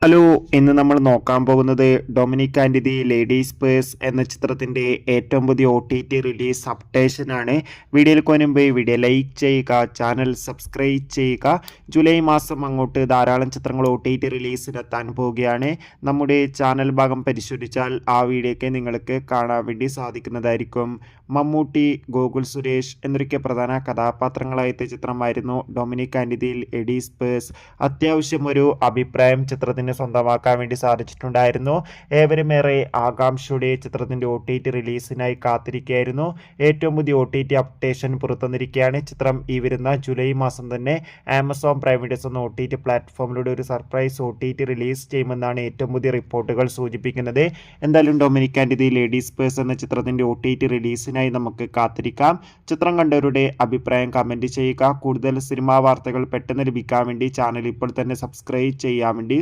Hello, ഇന്ന് നമ്മൾ നോക്കാൻ പോകുന്നത് Dominic and the ladies purse എന്ന ചിത്രത്തിൻ്റെ ഏറ്റവും പുതിയ OTT റിലീസ് അപ്ഡേഷനാണ്. വീഡിയോയിൽ മുൻപ് വീഡിയോ ലൈക്ക് ചെയ്യുക, ചാനൽ സബ്സ്ക്രൈബ് ചെയ്യുക. ജൂലൈ മാസം അങ്ങോട്ട് ധാരാളം ചിത്രങ്ങൾ OTT റിലീസിനെത്താൻ പോവുകയാണ്. നമ്മുടെ ചാനൽ ഭാഗം പരിശോധിച്ചാൽ ആ വീഡിയോയ്ക്ക് നിങ്ങൾക്ക് കാണാൻ വേണ്ടി സാധിക്കുന്നതായിരിക്കും. മമ്മൂട്ടി, ഗോകുൽ സുരേഷ് എന്നൊക്കെ പ്രധാന കഥാപാത്രങ്ങളായ ചിത്രമായിരുന്നു Dominic and the ladies purse. അത്യാവശ്യം ഒരു അഭിപ്രായം ചിത്രത്തിന് സ്വന്തമാക്കാൻ വേണ്ടി സാധിച്ചിട്ടുണ്ടായിരുന്നു. ഏവരും ഏറെ ആകാംക്ഷയുടെ ചിത്രത്തിന്റെ OTT റിലീസിനായി കാത്തിരിക്കുകയായിരുന്നു. ഏറ്റവും പുതിയ OTT അപ്ഡേഷൻ പുറത്തുവന്നിരിക്കുകയാണ്. ചിത്രം ഈ വരുന്ന ജൂലൈ മാസം തന്നെ ആമസോൺ പ്രൈം വീഡിയോസ് എന്ന OTT പ്ലാറ്റ്ഫോമിലൂടെ ഒരു സർപ്രൈസ് OTT റിലീസ് ചെയ്യുമെന്നാണ് ഏറ്റവും പുതിയ റിപ്പോർട്ടുകൾ സൂചിപ്പിക്കുന്നത്. എന്തായാലും Dominic and the ladies purse എന്ന ചിത്രത്തിന്റെ OTT റിലീസിനായി നമുക്ക് കാത്തിരിക്കാം. ചിത്രം കണ്ടവരുടെ അഭിപ്രായം കമന്റ് ചെയ്യുക. കൂടുതൽ സിനിമാ വാർത്തകൾ പെട്ടെന്ന് ലഭിക്കാൻ വേണ്ടി ചാനൽ ഇപ്പോൾ തന്നെ സബ്സ്ക്രൈബ് ചെയ്യാൻ വേണ്ടി